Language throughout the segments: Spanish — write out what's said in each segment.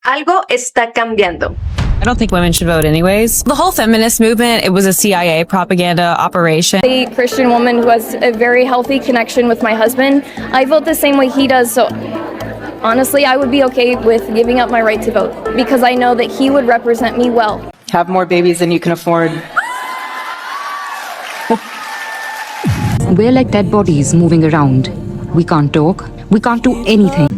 Algo está cambiando. I don't think women should vote anyways. The whole feminist movement, it was a CIA propaganda operation. A Christian woman who has a very healthy connection with my husband. I vote the same way he does, so honestly, I would be okay with giving up my right to vote because I know that he would represent me well. Have more babies than you can afford. We're like dead bodies moving around. We can't talk. We can't do anything.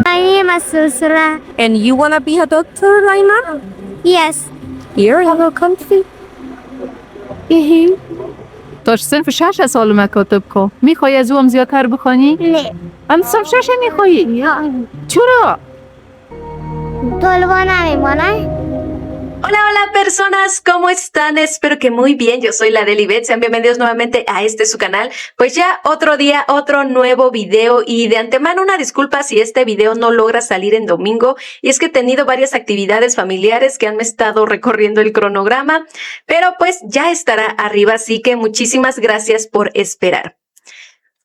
My name is Susra. And you want to be a doctor, Laina? Yes. You're a little comfy. تو صنف 6 سال مکاتب کو میخوای از اون زیادتر بخونی؟ نه. هم صنف 6 میخوایی؟ چرا؟ طلبا نمیمانه. Hola, hola personas, ¿cómo están? Espero que muy bien, yo soy la Deli Bet, sean bienvenidos nuevamente a su canal. Pues ya otro día, otro nuevo video y de antemano una disculpa si este video no logra salir en domingo y es que he tenido varias actividades familiares que han estado recorriendo el cronograma, pero pues ya estará arriba, así que muchísimas gracias por esperar.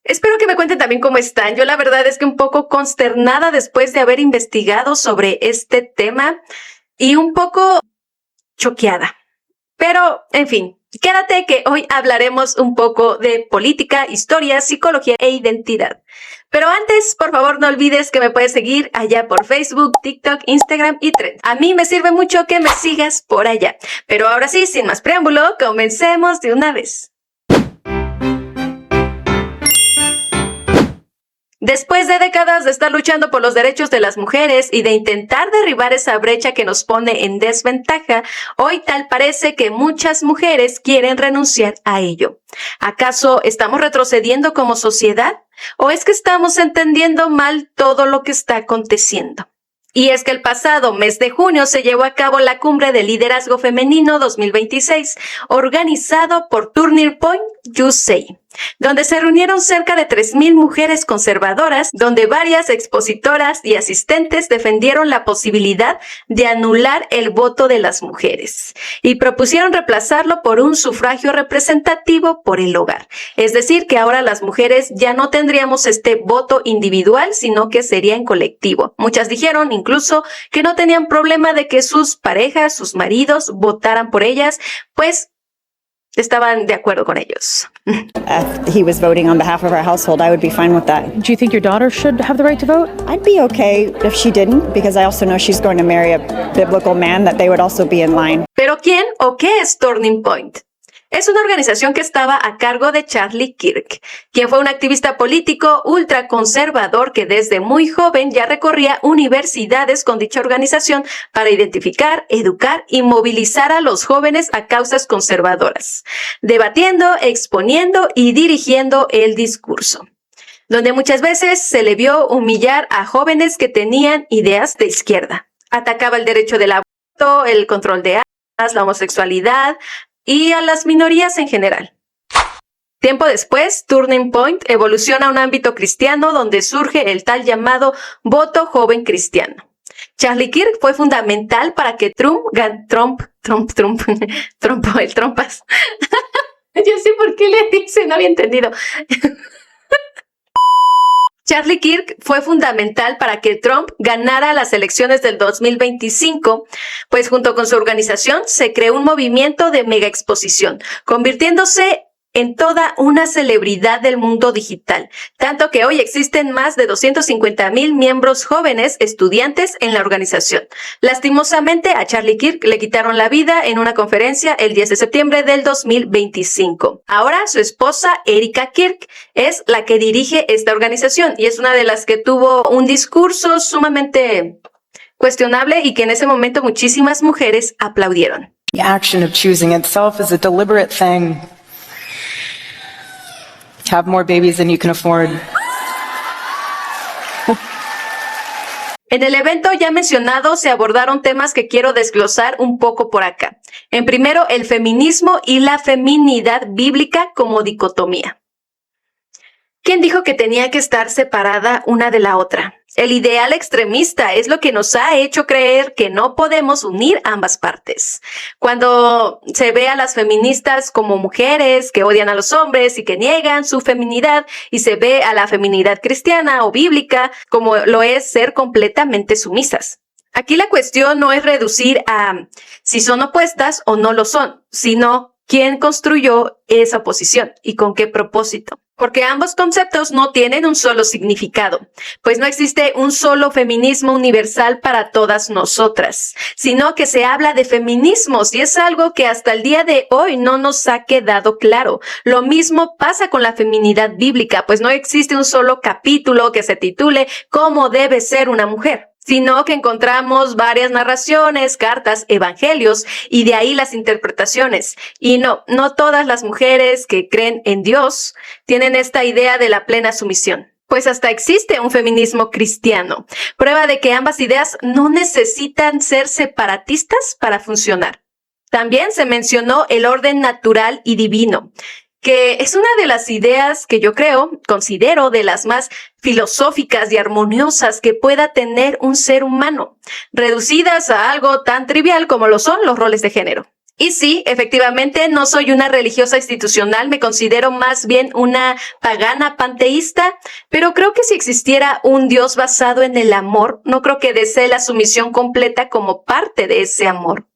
Espero que me cuenten también cómo están. Yo la verdad es que un poco consternada después de haber investigado sobre este tema y un poco choqueada. Pero, en fin, quédate que hoy hablaremos un poco de política, historia, psicología e identidad. Pero antes, por favor, no olvides que me puedes seguir allá por Facebook, TikTok, Instagram y Threads. A mí me sirve mucho que me sigas por allá. Pero ahora sí, sin más preámbulo, comencemos de una vez. Después de décadas de estar luchando por los derechos de las mujeres y de intentar derribar esa brecha que nos pone en desventaja, hoy tal parece que muchas mujeres quieren renunciar a ello. ¿Acaso estamos retrocediendo como sociedad? ¿O es que estamos entendiendo mal todo lo que está aconteciendo? Y es que el pasado mes de junio se llevó a cabo la Cumbre de Liderazgo Femenino 2026, organizado por Turning Point USA, donde se reunieron cerca de 3,000 mujeres conservadoras, donde varias expositoras y asistentes defendieron la posibilidad de anular el voto de las mujeres y propusieron reemplazarlo por un sufragio representativo por el hogar. Es decir, que ahora las mujeres ya no tendríamos este voto individual, sino que sería en colectivo. Muchas dijeron incluso que no tenían problema de que sus parejas, sus maridos votaran por ellas, pues estaban de acuerdo con ellos. If he was voting on behalf of our household, I would be fine with that. Do you think your daughter should have the right to vote? I'd be okay if she didn't, because I also know she's going to marry a biblical man, that they would also be in line. ¿Pero quién o qué es Turning Point? Es una organización que estaba a cargo de Charlie Kirk, quien fue un activista político ultraconservador que desde muy joven ya recorría universidades con dicha organización para identificar, educar y movilizar a los jóvenes a causas conservadoras, debatiendo, exponiendo y dirigiendo el discurso, donde muchas veces se le vio humillar a jóvenes que tenían ideas de izquierda. Atacaba el derecho del aborto, el control de armas, la homosexualidad y a las minorías en general. Tiempo después, Turning Point evoluciona a un ámbito cristiano donde surge el tal llamado voto joven cristiano. Charlie Kirk fue fundamental para que Trump, el trompas. Yo sé por qué le dice, no había entendido. Charlie Kirk fue fundamental para que Trump ganara las elecciones del 2025, pues junto con su organización se creó un movimiento de mega exposición, convirtiéndose en toda una celebridad del mundo digital, tanto que hoy existen más de 250,000 miembros jóvenes estudiantes en la organización. Lastimosamente a Charlie Kirk le quitaron la vida en una conferencia el 10 de septiembre del 2025. Ahora su esposa Erika Kirk es la que dirige esta organización y es una de las que tuvo un discurso sumamente cuestionable y que en ese momento muchísimas mujeres aplaudieron. The action of choosing itself is a deliberate thing. Have more babies than you can afford. En el evento ya mencionado se abordaron temas que quiero desglosar un poco por acá. En primero, el feminismo y la feminidad bíblica como dicotomía. ¿Quién dijo que tenía que estar separada una de la otra? El ideal extremista es lo que nos ha hecho creer que no podemos unir ambas partes. Cuando se ve a las feministas como mujeres que odian a los hombres y que niegan su feminidad, y se ve a la feminidad cristiana o bíblica como lo es ser completamente sumisas. Aquí la cuestión no es reducir a si son opuestas o no lo son, sino quién construyó esa oposición y con qué propósito. Porque ambos conceptos no tienen un solo significado, pues no existe un solo feminismo universal para todas nosotras, sino que se habla de feminismos y es algo que hasta el día de hoy no nos ha quedado claro. Lo mismo pasa con la feminidad bíblica, pues no existe un solo capítulo que se titule ¿Cómo debe ser una mujer?, sino que encontramos varias narraciones, cartas, evangelios y de ahí las interpretaciones. Y no todas las mujeres que creen en Dios tienen esta idea de la plena sumisión. Pues hasta existe un feminismo cristiano, prueba de que ambas ideas no necesitan ser separatistas para funcionar. También se mencionó el orden natural y divino, que es una de las ideas que yo considero de las más filosóficas y armoniosas que pueda tener un ser humano, reducidas a algo tan trivial como lo son los roles de género. Y sí, efectivamente, no soy una religiosa institucional, me considero más bien una pagana panteísta, pero creo que si existiera un Dios basado en el amor, no creo que desee la sumisión completa como parte de ese amor.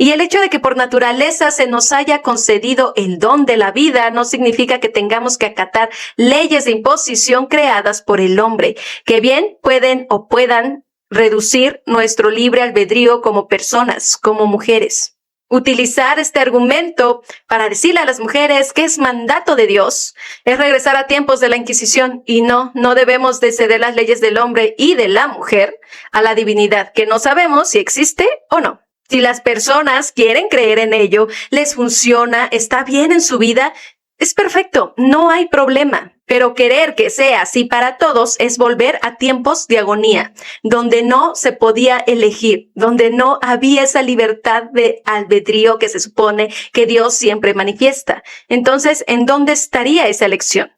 Y el hecho de que por naturaleza se nos haya concedido el don de la vida no significa que tengamos que acatar leyes de imposición creadas por el hombre, que bien pueden reducir nuestro libre albedrío como personas, como mujeres. Utilizar este argumento para decirle a las mujeres que es mandato de Dios es regresar a tiempos de la Inquisición y no debemos de ceder las leyes del hombre y de la mujer a la divinidad, que no sabemos si existe o no. Si las personas quieren creer en ello, les funciona, está bien en su vida, es perfecto, no hay problema. Pero querer que sea así para todos es volver a tiempos de agonía, donde no se podía elegir, donde no había esa libertad de albedrío que se supone que Dios siempre manifiesta. Entonces, ¿en dónde estaría esa elección?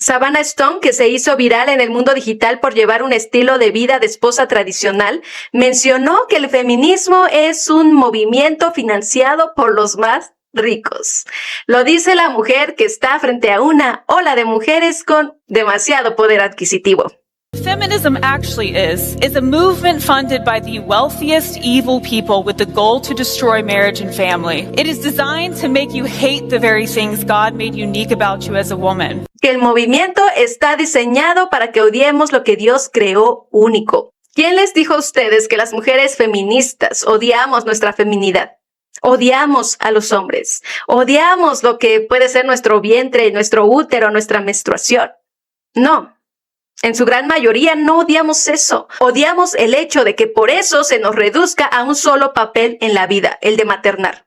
Savannah Stone, que se hizo viral en el mundo digital por llevar un estilo de vida de esposa tradicional, mencionó que el feminismo es un movimiento financiado por los más ricos. Lo dice la mujer que está frente a una ola de mujeres con demasiado poder adquisitivo. Feminism actually is a movement funded by the wealthiest evil people with the goal to destroy marriage and family. It is designed to make you hate the very things God made unique about you as a woman. Que el movimiento está diseñado para que odiemos lo que Dios creó único. ¿Quién les dijo a ustedes que las mujeres feministas odiamos nuestra feminidad? Odiamos a los hombres. Odiamos lo que puede ser nuestro vientre, nuestro útero, nuestra menstruación. No. En su gran mayoría no odiamos eso. Odiamos el hecho de que por eso se nos reduzca a un solo papel en la vida, el de maternar.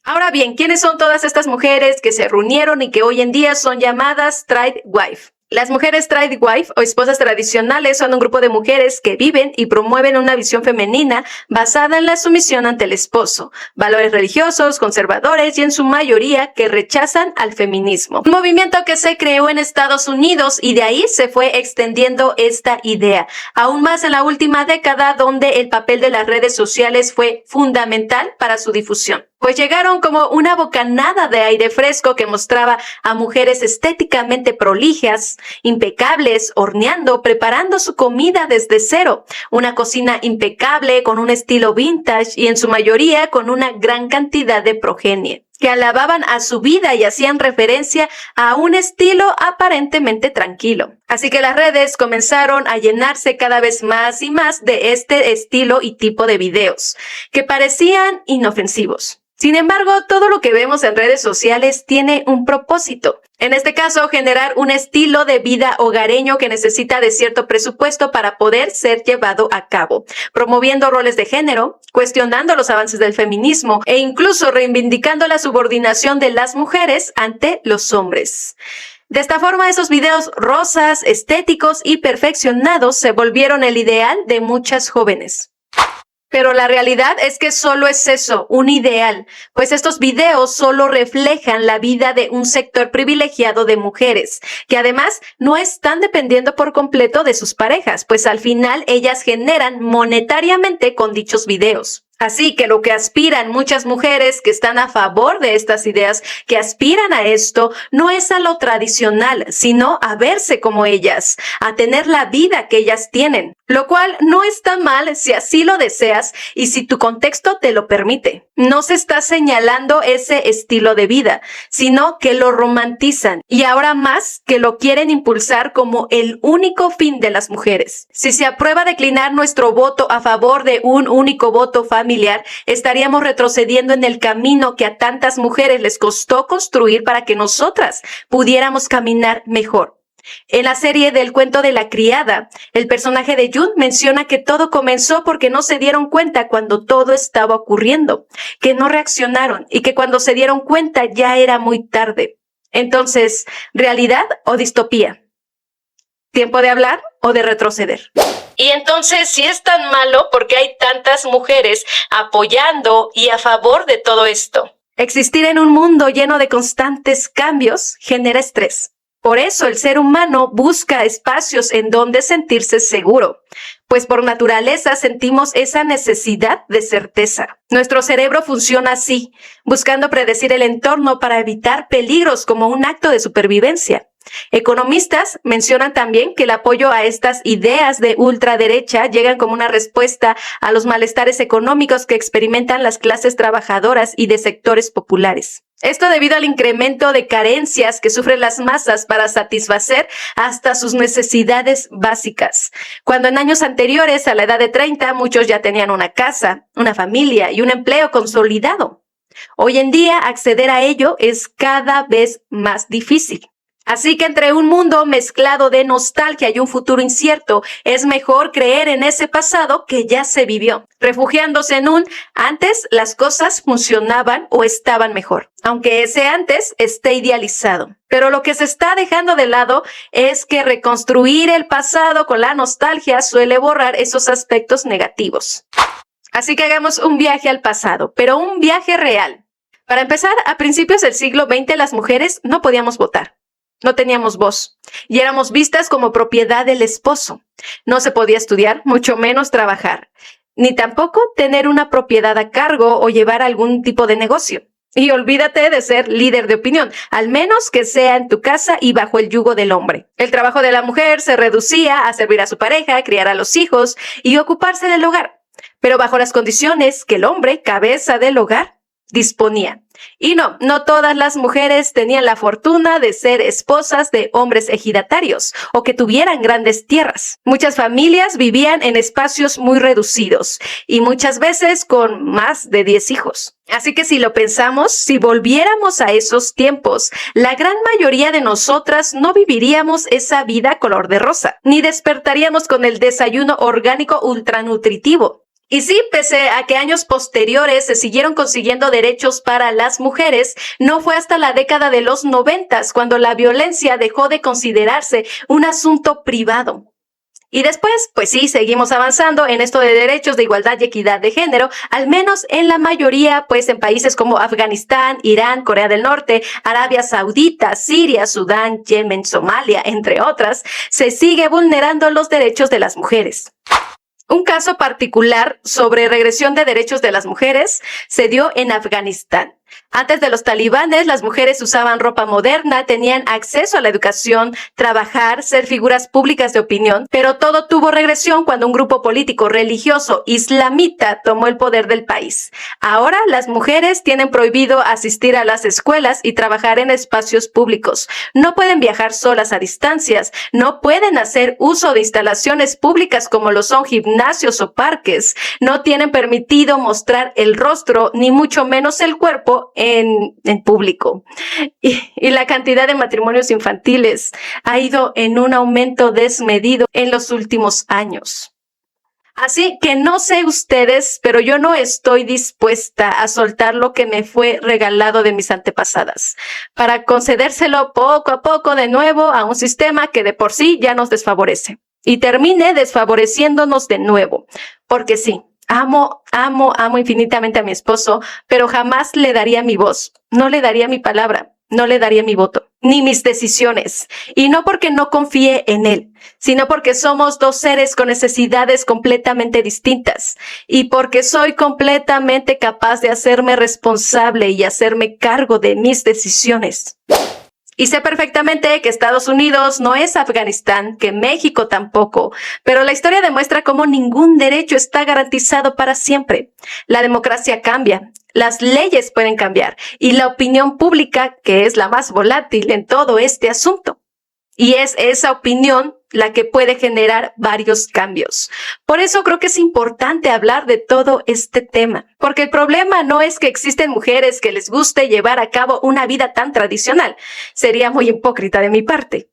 Ahora bien, ¿quiénes son todas estas mujeres que se reunieron y que hoy en día son llamadas Trade Wife? Las mujeres Trade Wife o esposas tradicionales son un grupo de mujeres que viven y promueven una visión femenina basada en la sumisión ante el esposo, valores religiosos, conservadores y en su mayoría que rechazan al feminismo. Un movimiento que se creó en Estados Unidos y de ahí se fue extendiendo esta idea, aún más en la última década donde el papel de las redes sociales fue fundamental para su difusión. Pues llegaron como una bocanada de aire fresco que mostraba a mujeres estéticamente prolijas, impecables, horneando, preparando su comida desde cero. Una cocina impecable con un estilo vintage y en su mayoría con una gran cantidad de progenie, que alababan a su vida y hacían referencia a un estilo aparentemente tranquilo. Así que las redes comenzaron a llenarse cada vez más y más de este estilo y tipo de videos, que parecían inofensivos. Sin embargo, todo lo que vemos en redes sociales tiene un propósito. En este caso, generar un estilo de vida hogareño que necesita de cierto presupuesto para poder ser llevado a cabo, promoviendo roles de género, cuestionando los avances del feminismo e incluso reivindicando la subordinación de las mujeres ante los hombres. De esta forma, esos videos rosas, estéticos y perfeccionados se volvieron el ideal de muchas jóvenes. Pero la realidad es que solo es eso, un ideal, pues estos videos solo reflejan la vida de un sector privilegiado de mujeres, que además no están dependiendo por completo de sus parejas, pues al final ellas generan monetariamente con dichos videos. Así que lo que aspiran muchas mujeres que están a favor de estas ideas, que aspiran a esto, no es a lo tradicional, sino a verse como ellas, a tener la vida que ellas tienen, lo cual no está mal si así lo deseas y si tu contexto te lo permite. No se está señalando ese estilo de vida, sino que lo romantizan y ahora más que lo quieren impulsar como el único fin de las mujeres. Si se aprueba declinar nuestro voto a favor de un único voto familiar, estaríamos retrocediendo en el camino que a tantas mujeres les costó construir para que nosotras pudiéramos caminar mejor. En la serie del cuento de la criada, el personaje de June menciona que todo comenzó porque no se dieron cuenta cuando todo estaba ocurriendo, que no reaccionaron y que cuando se dieron cuenta ya era muy tarde. Entonces, ¿realidad o distopía? ¿Tiempo de hablar o de retroceder? Y entonces, si es tan malo, ¿por qué hay tantas mujeres apoyando y a favor de todo esto? Existir en un mundo lleno de constantes cambios genera estrés. Por eso el ser humano busca espacios en donde sentirse seguro, pues por naturaleza sentimos esa necesidad de certeza. Nuestro cerebro funciona así, buscando predecir el entorno para evitar peligros como un acto de supervivencia. Economistas mencionan también que el apoyo a estas ideas de ultraderecha llegan como una respuesta a los malestares económicos que experimentan las clases trabajadoras y de sectores populares. Esto debido al incremento de carencias que sufren las masas para satisfacer hasta sus necesidades básicas. Cuando en años anteriores, a la edad de 30, muchos ya tenían una casa, una familia y un empleo consolidado. Hoy en día, acceder a ello es cada vez más difícil. Así que entre un mundo mezclado de nostalgia y un futuro incierto, es mejor creer en ese pasado que ya se vivió, refugiándose en un antes las cosas funcionaban o estaban mejor, aunque ese antes esté idealizado. Pero lo que se está dejando de lado es que reconstruir el pasado con la nostalgia suele borrar esos aspectos negativos. Así que hagamos un viaje al pasado, pero un viaje real. Para empezar, a principios del siglo XX las mujeres no podíamos votar. No teníamos voz y éramos vistas como propiedad del esposo. No se podía estudiar, mucho menos trabajar, ni tampoco tener una propiedad a cargo o llevar algún tipo de negocio. Y olvídate de ser líder de opinión, al menos que sea en tu casa y bajo el yugo del hombre. El trabajo de la mujer se reducía a servir a su pareja, criar a los hijos y ocuparse del hogar, pero bajo las condiciones que el hombre, cabeza del hogar, disponía. Y no todas las mujeres tenían la fortuna de ser esposas de hombres ejidatarios o que tuvieran grandes tierras. Muchas familias vivían en espacios muy reducidos y muchas veces con más de 10 hijos. Así que si lo pensamos, si volviéramos a esos tiempos, la gran mayoría de nosotras no viviríamos esa vida color de rosa, ni despertaríamos con el desayuno orgánico ultranutritivo. Y sí, pese a que años posteriores se siguieron consiguiendo derechos para las mujeres, no fue hasta la década de los 90 cuando la violencia dejó de considerarse un asunto privado. Y después, pues sí, seguimos avanzando en esto de derechos de igualdad y equidad de género, al menos en la mayoría, pues en países como Afganistán, Irán, Corea del Norte, Arabia Saudita, Siria, Sudán, Yemen, Somalia, entre otras, se sigue vulnerando los derechos de las mujeres. Un caso particular sobre regresión de derechos de las mujeres se dio en Afganistán. Antes de los talibanes, las mujeres usaban ropa moderna, tenían acceso a la educación, trabajar, ser figuras públicas de opinión, pero todo tuvo regresión cuando un grupo político religioso islamita tomó el poder del país. Ahora las mujeres tienen prohibido asistir a las escuelas y trabajar en espacios públicos. No pueden viajar solas a distancias, no pueden hacer uso de instalaciones públicas como lo son gimnasios o parques, no tienen permitido mostrar el rostro ni mucho menos el cuerpo en público. Y la cantidad de matrimonios infantiles ha ido en un aumento desmedido en los últimos años. Así que no sé ustedes, pero yo no estoy dispuesta a soltar lo que me fue regalado de mis antepasadas para concedérselo poco a poco de nuevo a un sistema que de por sí ya nos desfavorece y termine desfavoreciéndonos de nuevo. Porque sí, Amo infinitamente a mi esposo, pero jamás le daría mi voz, no le daría mi palabra, no le daría mi voto, ni mis decisiones. Y no porque no confíe en él, sino porque somos dos seres con necesidades completamente distintas y porque soy completamente capaz de hacerme responsable y hacerme cargo de mis decisiones. Y sé perfectamente que Estados Unidos no es Afganistán, que México tampoco, pero la historia demuestra cómo ningún derecho está garantizado para siempre. La democracia cambia, las leyes pueden cambiar y la opinión pública, que es la más volátil en todo este asunto. Y es esa opinión la que puede generar varios cambios. Por eso creo que es importante hablar de todo este tema, porque el problema no es que existen mujeres que les guste llevar a cabo una vida tan tradicional. Sería muy hipócrita de mi parte.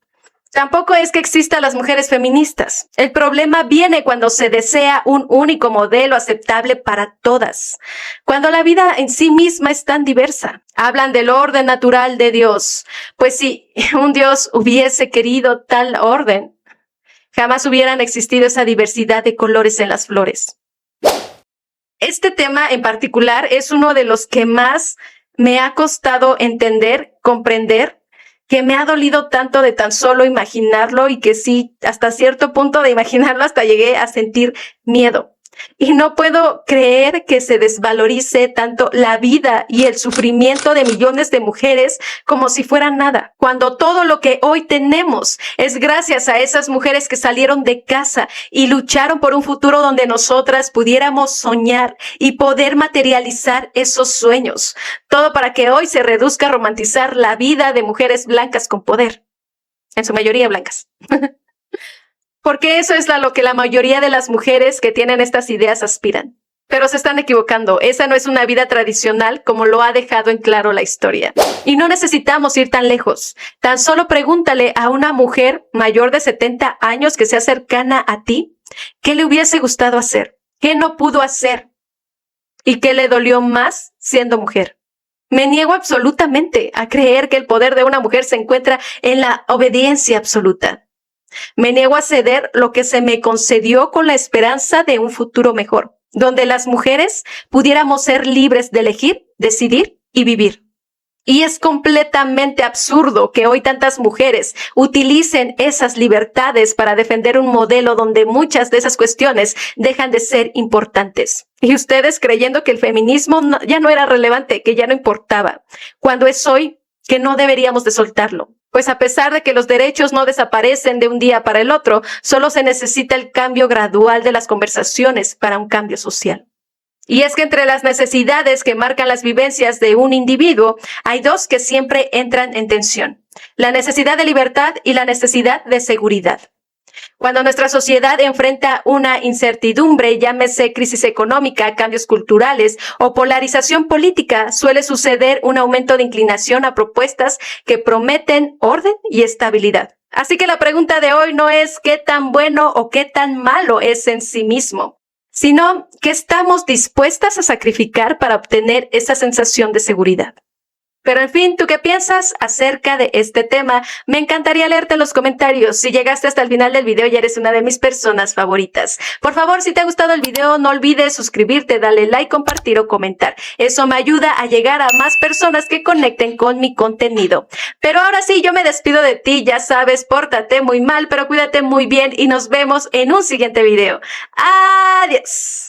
Tampoco es que existan las mujeres feministas. El problema viene cuando se desea un único modelo aceptable para todas. Cuando la vida en sí misma es tan diversa. Hablan del orden natural de Dios. Pues si un Dios hubiese querido tal orden, jamás hubieran existido esa diversidad de colores en las flores. Este tema en particular es uno de los que más me ha costado entender, comprender, que me ha dolido tanto de tan solo imaginarlo y que sí, hasta cierto punto de imaginarlo hasta llegué a sentir miedo. Y no puedo creer que se desvalorice tanto la vida y el sufrimiento de millones de mujeres como si fuera nada, cuando todo lo que hoy tenemos es gracias a esas mujeres que salieron de casa y lucharon por un futuro donde nosotras pudiéramos soñar y poder materializar esos sueños. Todo para que hoy se reduzca a romantizar la vida de mujeres blancas con poder, en su mayoría blancas. Porque eso es lo que la mayoría de las mujeres que tienen estas ideas aspiran. Pero se están equivocando. Esa no es una vida tradicional como lo ha dejado en claro la historia. Y no necesitamos ir tan lejos. Tan solo pregúntale a una mujer mayor de 70 años que sea cercana a ti, ¿qué le hubiese gustado hacer? ¿Qué no pudo hacer? ¿Y qué le dolió más siendo mujer? Me niego absolutamente a creer que el poder de una mujer se encuentra en la obediencia absoluta. Me niego a ceder lo que se me concedió con la esperanza de un futuro mejor, donde las mujeres pudiéramos ser libres de elegir, decidir y vivir. Y es completamente absurdo que hoy tantas mujeres utilicen esas libertades para defender un modelo donde muchas de esas cuestiones dejan de ser importantes. Y ustedes creyendo que el feminismo ya no era relevante, que ya no importaba, cuando es hoy que no deberíamos de soltarlo. Pues a pesar de que los derechos no desaparecen de un día para el otro, solo se necesita el cambio gradual de las conversaciones para un cambio social. Y es que entre las necesidades que marcan las vivencias de un individuo, hay dos que siempre entran en tensión: la necesidad de libertad y la necesidad de seguridad. Cuando nuestra sociedad enfrenta una incertidumbre, llámese crisis económica, cambios culturales o polarización política, suele suceder un aumento de inclinación a propuestas que prometen orden y estabilidad. Así que la pregunta de hoy no es qué tan bueno o qué tan malo es en sí mismo, sino qué estamos dispuestas a sacrificar para obtener esa sensación de seguridad. Pero en fin, ¿tú qué piensas acerca de este tema? Me encantaría leerte en los comentarios. Si llegaste hasta el final del video ya eres una de mis personas favoritas. Por favor, si te ha gustado el video, no olvides suscribirte, darle like, compartir o comentar. Eso me ayuda a llegar a más personas que conecten con mi contenido. Pero ahora sí, yo me despido de ti. Ya sabes, pórtate muy mal, pero cuídate muy bien y nos vemos en un siguiente video. Adiós.